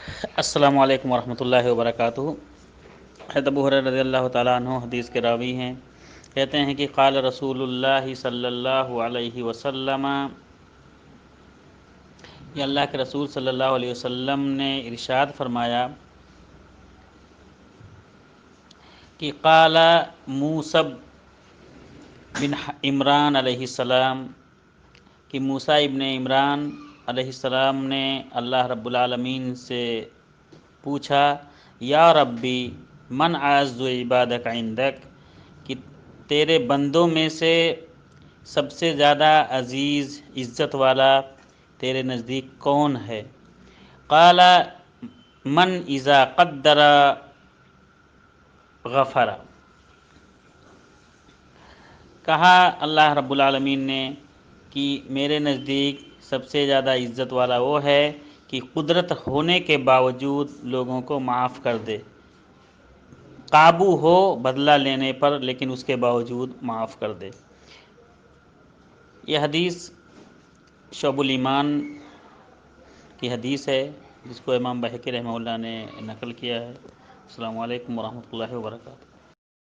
السلام علیکم ورحمۃ اللہ وبرکاتہ۔ حضرت ابو ہریرہ رضی اللہ تعالیٰ عنہ حدیث کے راوی ہیں، کہتے ہیں کہ قال رسول اللہ صلی اللہ علیہ وسلم، یہ اللہ کے رسول صلی اللہ علیہ وسلم نے ارشاد فرمایا کہ قال موسیٰ بن عمران علیہ السلام، کہ موسیٰ ابن عمران علیہ السلام نے اللہ رب العالمین سے پوچھا، یا ربی من اعز عبادک عندک، کہ تیرے بندوں میں سے سب سے زیادہ عزیز عزت والا تیرے نزدیک کون ہے؟ قال من اذا قدر غفر، کہا اللہ رب العالمین نے کہ میرے نزدیک سب سے زیادہ عزت والا وہ ہے کہ قدرت ہونے کے باوجود لوگوں کو معاف کر دے، قابو ہو بدلہ لینے پر لیکن اس کے باوجود معاف کر دے۔ یہ حدیث شعب الایمان کی حدیث ہے، جس کو امام بہقی رحمہ اللہ نے نقل کیا ہے۔ السلام علیکم ورحمۃ اللہ وبرکاتہ۔